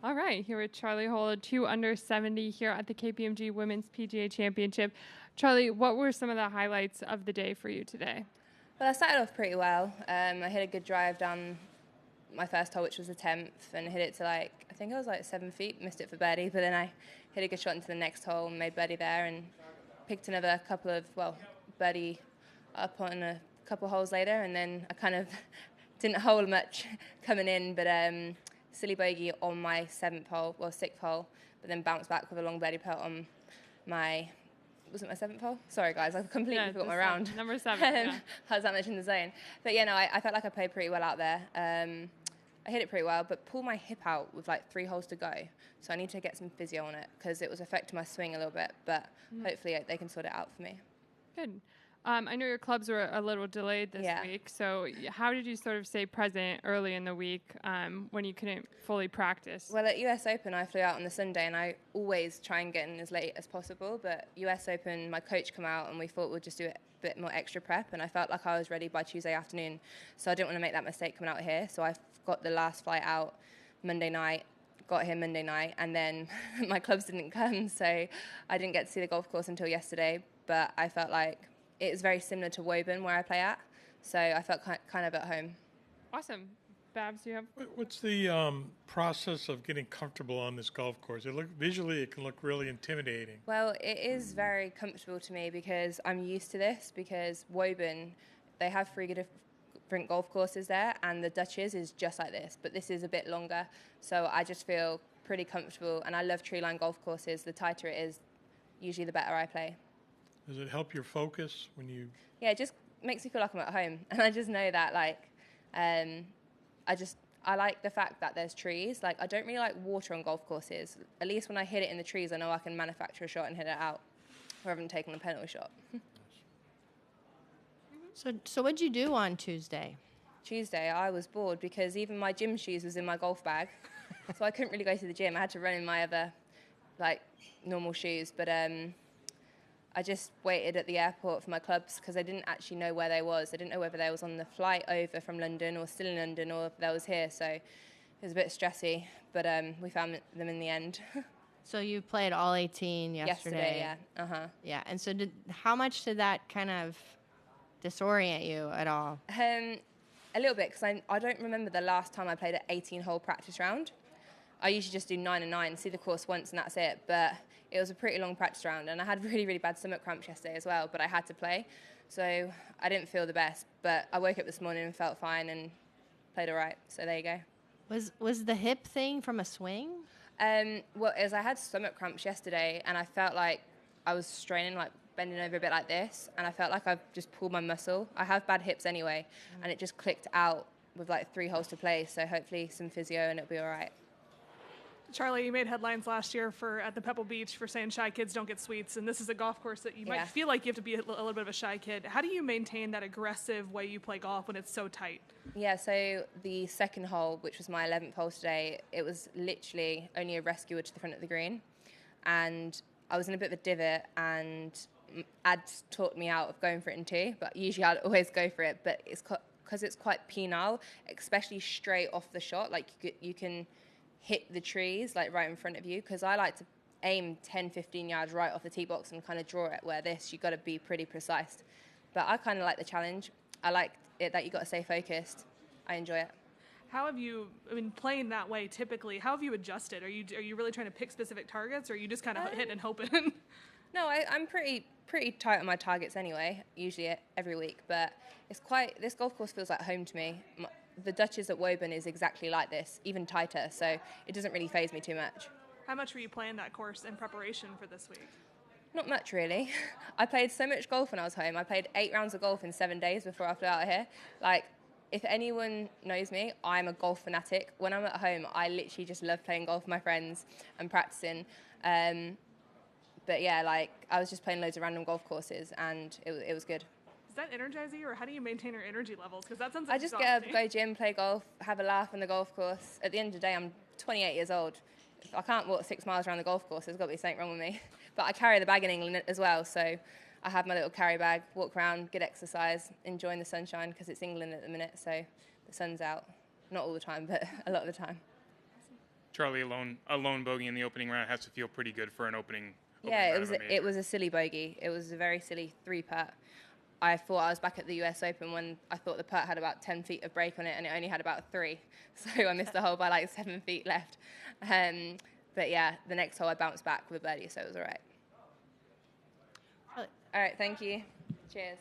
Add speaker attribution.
Speaker 1: All right, here with Charley Holed, 2 under 70 here at the KPMG Women's PGA Championship. Charley, what were some of the highlights of the day for you today?
Speaker 2: Well, I started off pretty well. I hit a good drive down my first hole, which was the 10th, and hit it to I think it was 7 feet, missed it for birdie, but then I hit a good shot into the next hole and made birdie there and picked another couple of, birdie up on a couple holes later, and then I kind of didn't hole much coming in, but silly bogey on my 6th hole, but then bounced back with a long birdie putt on my, was it my 7th hole? Sorry guys, I completely forgot my round.
Speaker 1: Number 7, yeah.
Speaker 2: I was that much in the zone. But yeah, no, I felt like I played pretty well out there. I hit it pretty well, but pulled my hip out with 3 holes to go. So I need to get some physio on it because it was affecting my swing a little bit, but hopefully they can sort it out for me.
Speaker 1: Good. I know your clubs were a little delayed this week, so how did you sort of stay present early in the week when you couldn't fully practice?
Speaker 2: Well, at US Open, I flew out on the Sunday, and I always try and get in as late as possible, but US Open, my coach came out, and we thought we'd just do a bit more extra prep, and I felt like I was ready by Tuesday afternoon, so I didn't want to make that mistake coming out here, so I got the last flight out Monday night, got here Monday night, and then my clubs didn't come, so I didn't get to see the golf course until yesterday, but I felt like it was very similar to Woburn where I play at, so I felt kind of at home.
Speaker 1: Awesome. Babs, do you have?
Speaker 3: What's the process of getting comfortable on this golf course? Visually, it can look really intimidating.
Speaker 2: Well, it is very comfortable to me because I'm used to this, because Woburn, they have 3 different golf courses there, and the Dutchess is just like this, but this is a bit longer, so I just feel pretty comfortable, and I love tree line golf courses. The tighter it is, usually the better I play.
Speaker 3: Does it help your focus when you...
Speaker 2: Yeah, it just makes me feel like I'm at home. And I just know that, I like the fact that there's trees. I don't really like water on golf courses. At least when I hit it in the trees, I know I can manufacture a shot and hit it out rather than taking a penalty shot.
Speaker 4: So what'd you do on Tuesday?
Speaker 2: Tuesday, I was bored because even my gym shoes was in my golf bag. So I couldn't really go to the gym. I had to run in my other, normal shoes. But I just waited at the airport for my clubs because I didn't actually know where they was. I didn't know whether they was on the flight over from London or still in London or if they was here. So it was a bit stressy, but we found them in the end.
Speaker 4: So you played all 18 yesterday.
Speaker 2: Yeah.
Speaker 4: Yeah, and so how much did that kind of disorient you at all?
Speaker 2: A little bit, because I don't remember the last time I played an 18-hole practice round. I usually just do 9 and 9, see the course once, and that's it. But it was a pretty long practice round, and I had really, really bad stomach cramps yesterday as well, but I had to play. So I didn't feel the best, but I woke up this morning and felt fine and played all right. So there you go.
Speaker 4: Was the hip thing from a swing?
Speaker 2: Well, as I had stomach cramps yesterday, and I felt like I was straining, bending over a bit like this, and I felt like I've just pulled my muscle. I have bad hips anyway, and it just clicked out with 3 holes to play, so hopefully some physio and it'll be all right.
Speaker 5: Charley, you made headlines last year at the Pebble Beach for saying shy kids don't get sweets, and this is a golf course that you might feel like you have to be a little bit of a shy kid. How do you maintain that aggressive way you play golf when it's so tight?
Speaker 2: Yeah, so the 2nd hole, which was my 11th hole today, it was literally only a rescuer to the front of the green, and I was in a bit of a divot, and Ad's taught me out of going for it in 2, but usually I'd always go for it, but it's because it's quite penile, especially straight off the shot, you can hit the trees right in front of you, because I like to aim 10-15 yards right off the tee box and kind of draw it, where you've got to be pretty precise. But I kind of like the challenge. I like it that you got to stay focused. I enjoy it.
Speaker 5: How have you, playing that way typically, how have you adjusted? Are you really trying to pick specific targets, or are you just kind of hitting and hoping?
Speaker 2: No, I'm pretty tight on my targets anyway, usually every week, but this golf course feels like home to me. The Dutchess at Woburn is exactly like this, even tighter, so it doesn't really faze me too much.
Speaker 5: How much were you playing that course in preparation for this week?
Speaker 2: Not much, really. I played so much golf when I was home. I played 8 rounds of golf in 7 days before I flew out here. If anyone knows me, I'm a golf fanatic. When I'm at home, I literally just love playing golf with my friends and practicing. But yeah, I was just playing loads of random golf courses, and it was good.
Speaker 5: Does that energize you, or how do you maintain your energy levels? Because that sounds like
Speaker 2: I just get up, go gym, play golf, have a laugh on the golf course. At the end of the day, I'm 28 years old. If I can't walk 6 miles around the golf course, there's got to be something wrong with me. But I carry the bag in England as well, so I have my little carry bag, walk around, get exercise, enjoying the sunshine, because it's England at the minute, so the sun's out. Not all the time, but a lot of the time.
Speaker 6: Charley, a lone bogey in the opening round has to feel pretty good for an opening.
Speaker 2: Yeah, it was a silly bogey. It was a very silly 3-putt. I thought I was back at the US Open when I thought the putt had about 10 feet of break on it, and it only had about 3. So I missed the hole by like 7 feet left. But yeah, the next hole I bounced back with a birdie, so it was all right. All right, thank you. Cheers.